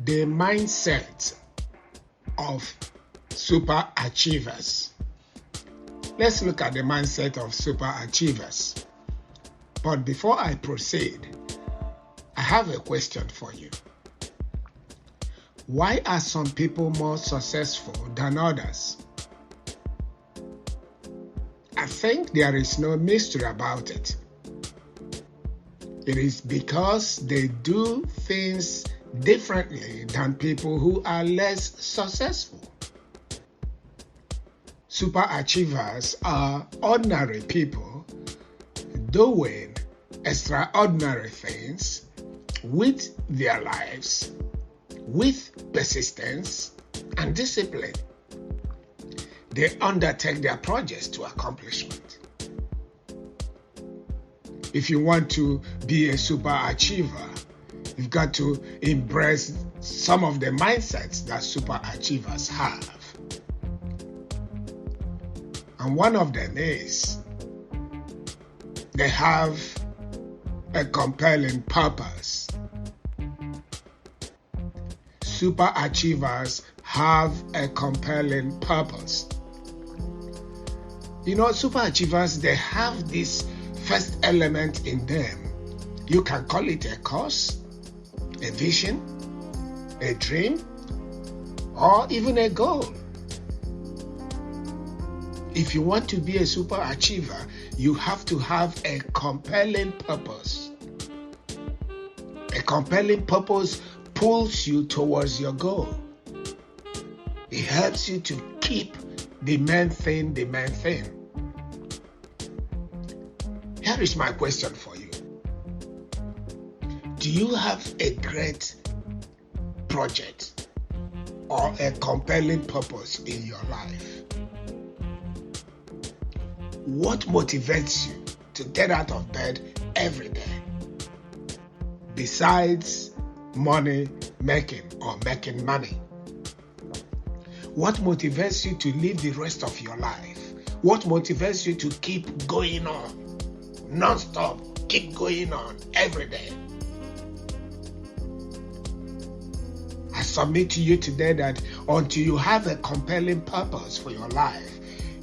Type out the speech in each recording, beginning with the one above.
the mindset of super achievers. Let's look at the mindset of super achievers. But before I proceed, I have a question for you. Why are some people more successful than others? I think there is no mystery about it. It is because they do things differently than people who are less successful. Super achievers are ordinary people doing extraordinary things with their lives, with persistence and discipline. They undertake their projects to accomplishment. If you want to be a super achiever, you've got to embrace some of the mindsets that super achievers have. And one of them is they have a compelling purpose. Super achievers have a compelling purpose. You know, super achievers, they have this first element in them. You can call it a cause, a vision, a dream, or even a goal. If you want to be a super achiever, you have to have a compelling purpose. A compelling purpose pulls you towards your goal. It helps you to keep the main thing the main thing. Here is my question for you. Do you have a great project or a compelling purpose in your life? What motivates you to get out of bed every day? Besides money making or making money. What motivates you to live the rest of your life? What motivates you to keep going on, non-stop, keep going on every day? I submit to you today that until you have a compelling purpose for your life,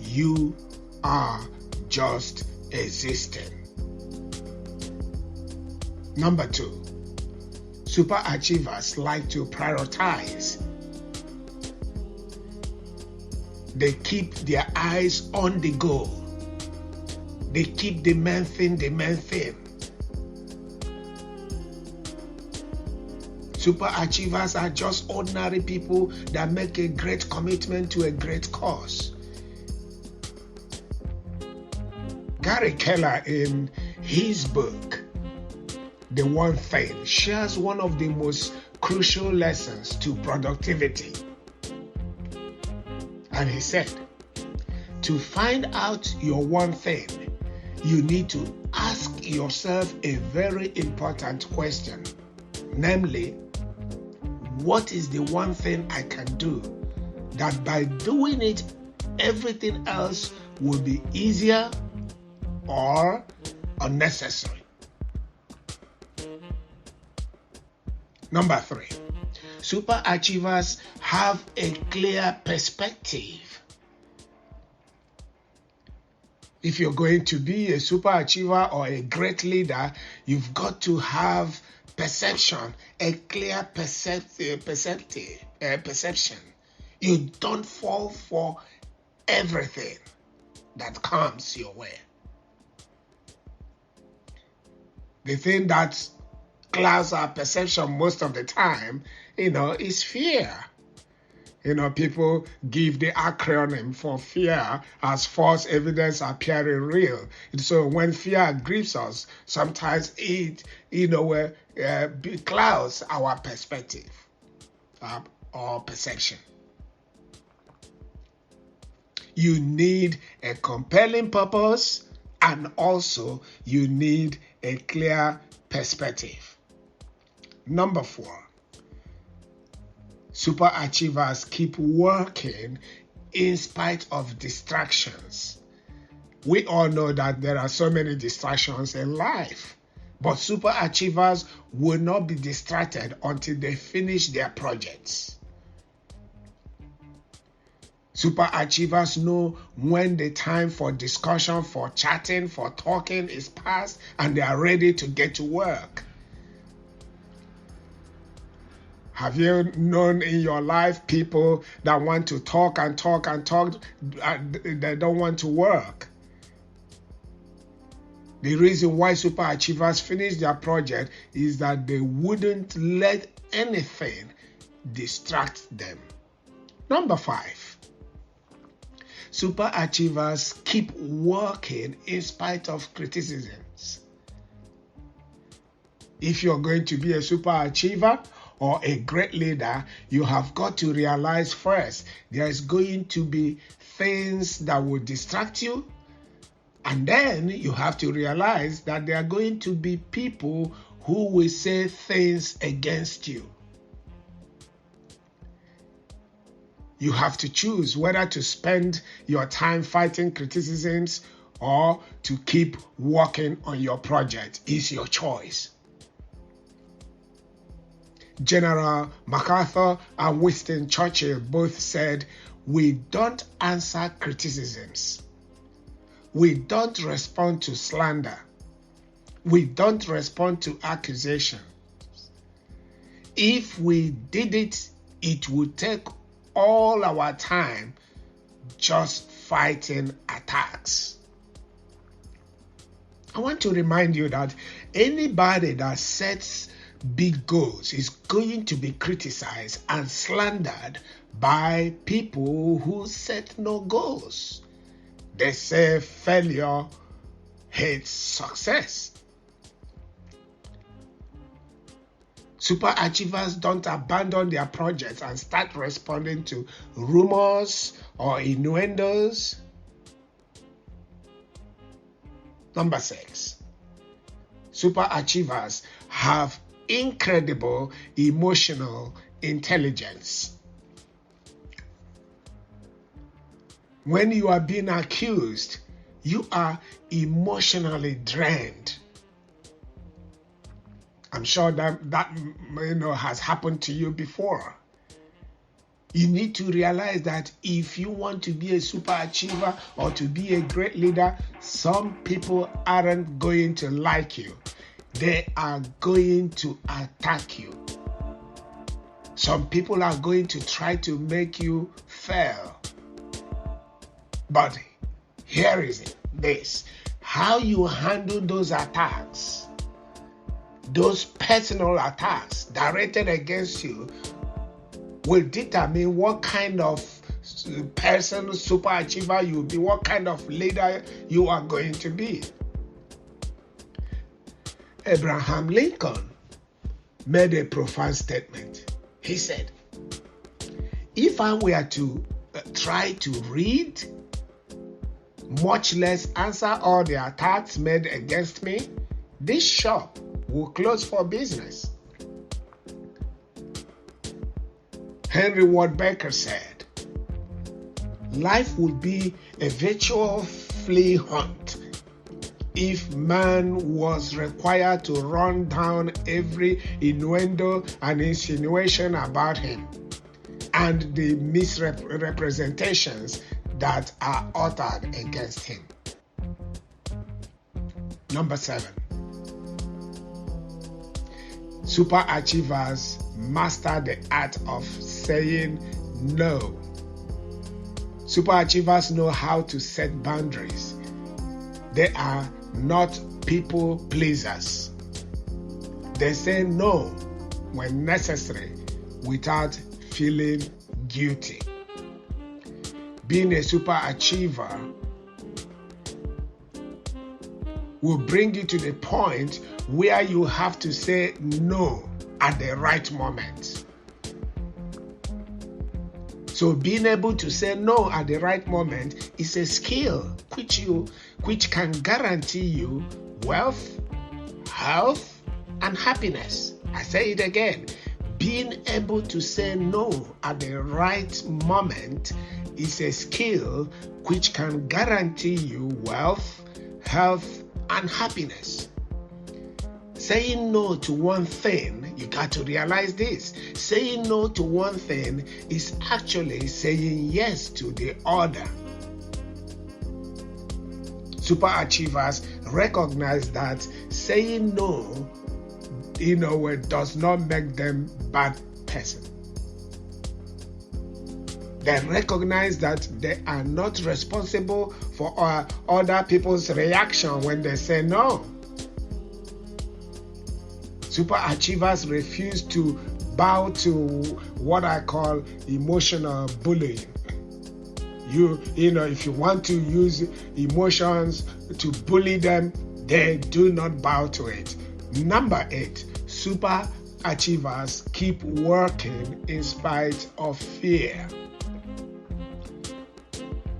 you are just existing. Number 2, super achievers like to prioritize. They keep their eyes on the goal. They keep the main thing the main thing. Super achievers are just ordinary people that make a great commitment to a great cause. Gary Keller, in his book, The One Thing, shares one of the most crucial lessons to productivity. And he said, to find out your one thing, you need to ask yourself a very important question. Namely, what is the one thing I can do that by doing it, everything else will be easier or unnecessary? Number 3, super achievers have a clear perspective. If you're going to be a super achiever or a great leader, you've got to have perception, a clear perception. You don't fall for everything that comes your way. The thing that clouds our perception most of the time, is fear. People give the acronym for fear as false evidence appearing real. So when fear grips us, sometimes it, clouds our perspective or perception. You need a compelling purpose, and also you need a clear perspective. Number 4, super achievers keep working in spite of distractions. We all know that there are so many distractions in life. But super achievers will not be distracted until they finish their projects. Super achievers know when the time for discussion, for chatting, for talking is past, and they are ready to get to work. Have you known in your life people that want to talk and talk and talk, they don't want to work? The reason why super achievers finish their project is that they wouldn't let anything distract them. Number 5. Super achievers keep working in spite of criticisms. If you're going to be a super achiever or a great leader, you have got to realize first, there's going to be things that will distract you. And then you have to realize that there are going to be people who will say things against you. You have to choose whether to spend your time fighting criticisms or to keep working on your project. It's your choice. General MacArthur and Winston Churchill both said, "We don't answer criticisms. We don't respond to slander. We don't respond to accusations. If we did it, it would take all our time just fighting attacks." I want to remind you that anybody that sets big goals is going to be criticized and slandered by people who set no goals. They say failure hates success. Super achievers don't abandon their projects and start responding to rumors or innuendos. Number 6. Super achievers have incredible emotional intelligence. When you are being accused, you are emotionally drained. I'm sure that has happened to you before. You need to realize that if you want to be a super achiever or to be a great leader, some people aren't going to like you. They are going to attack you. Some people are going to try to make you fail. But here is this. How you handle those attacks, those personal attacks directed against you, will determine what kind of person, super achiever you'll be, what kind of leader you are going to be. Abraham Lincoln made a profound statement. He said, "If I were to try to read, much less answer all the attacks made against me, this shop will close for business." Henry Ward Becker said, "Life would be a virtual flea hunt if man was required to run down every innuendo and insinuation about him and the misrepresentations that are uttered against him." Number 7. Super achievers master the art of saying no. Super achievers know how to set boundaries. They are not people pleasers. They say no when necessary without feeling guilty. Being a super achiever will bring you to the point where you have to say no at the right moment. So being able to say no at the right moment is a skill which can guarantee you wealth, health, and happiness. I say it again. Being able to say no at the right moment is a skill which can guarantee you wealth, health, and happiness. saying no to one thing, you got to realize this. Saying no to one thing is actually saying yes to the other. Superachievers recognize that saying no, does not make them bad person. They recognize that they are not responsible for other people's reaction when they say no. Superachievers refuse to bow to what I call emotional bullying. If you want to use emotions to bully them, they do not bow to it. Number 8, superachievers keep working in spite of fear.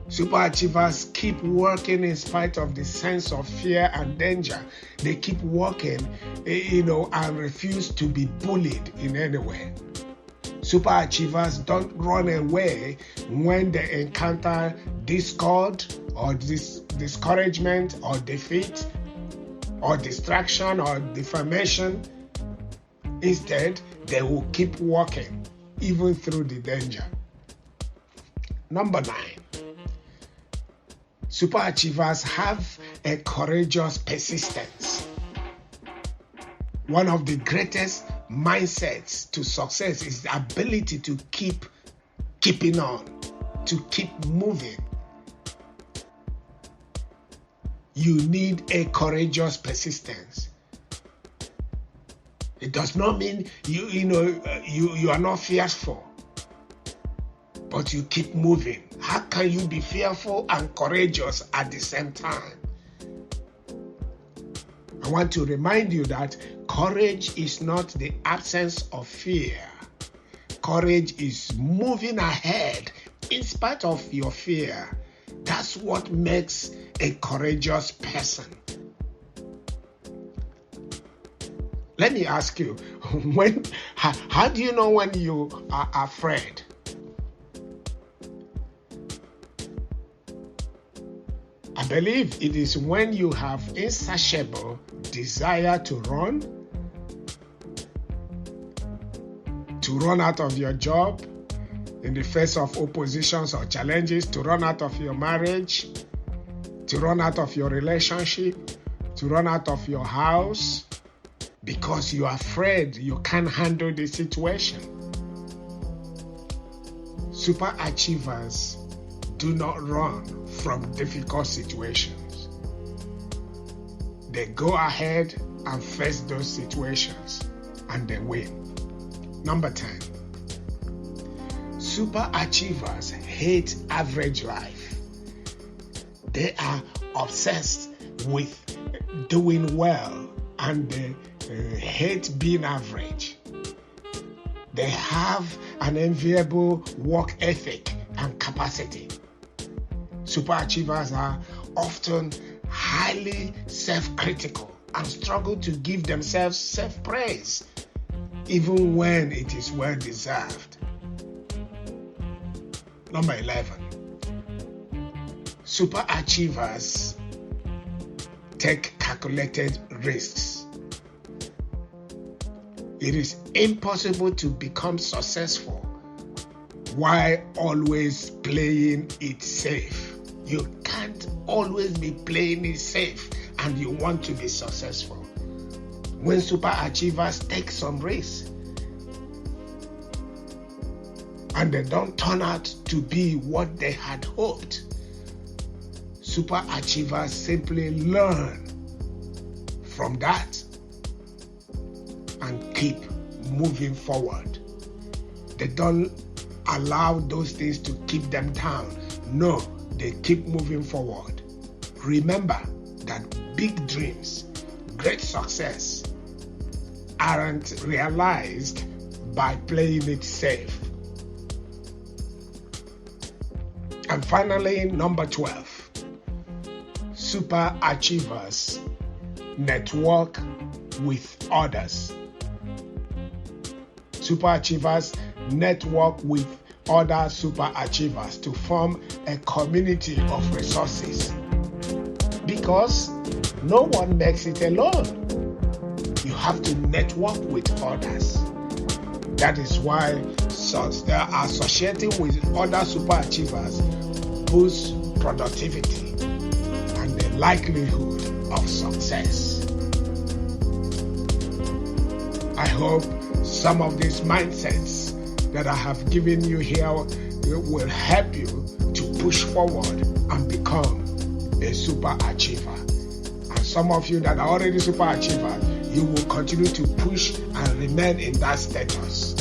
Superachievers keep working in spite of the sense of fear and danger. They keep working, and refuse to be bullied in any way. Superachievers don't run away when they encounter discord or discouragement or defeat or distraction or defamation. Instead, they will keep working even through the danger. Number 9. Superachievers have a courageous persistence. One of the greatest mindsets to success is the ability to keeping on, to keep moving. You need a courageous persistence. It does not mean you are not fearful, but you keep moving. How can you be fearful and courageous at the same time? I want to remind you that courage is not the absence of fear. Courage is moving ahead in spite of your fear. That's what makes a courageous person. Let me ask you, how do you know when you are afraid? I believe it is when you have insatiable desire to run out of your job in the face of oppositions or challenges, to run out of your marriage, to run out of your relationship, to run out of your house, because you are afraid you can't handle the situation. Superachievers do not run from difficult situations. They go ahead and face those situations, and they win. Number 10. Superachievers hate average life. They are obsessed with doing well, and they hate being average. They have an enviable work ethic and capacity. Superachievers are often highly self-critical and struggle to give themselves self-praise, even when it is well-deserved. Number 11. Superachievers take calculated risks. It is impossible to become successful while always playing it safe. You can't always be playing it safe and you want to be successful. When superachievers take some risks and they don't turn out to be what they had hoped, superachievers simply learn from that and keep moving forward. They don't allow those things to keep them down. No, they keep moving forward. Remember that big dreams, great success, aren't realized by playing it safe. And finally, number 12. Superachievers network with others. Superachievers network with other superachievers to form a community of resources, because no one makes it alone. You have to network with others. That is why associating with other superachievers boosts productivity and the likelihood of success. I hope some of these mindsets that I have given you here will help you to push forward and become a superachiever. And some of you that are already superachiever, you will continue to push and remain in that status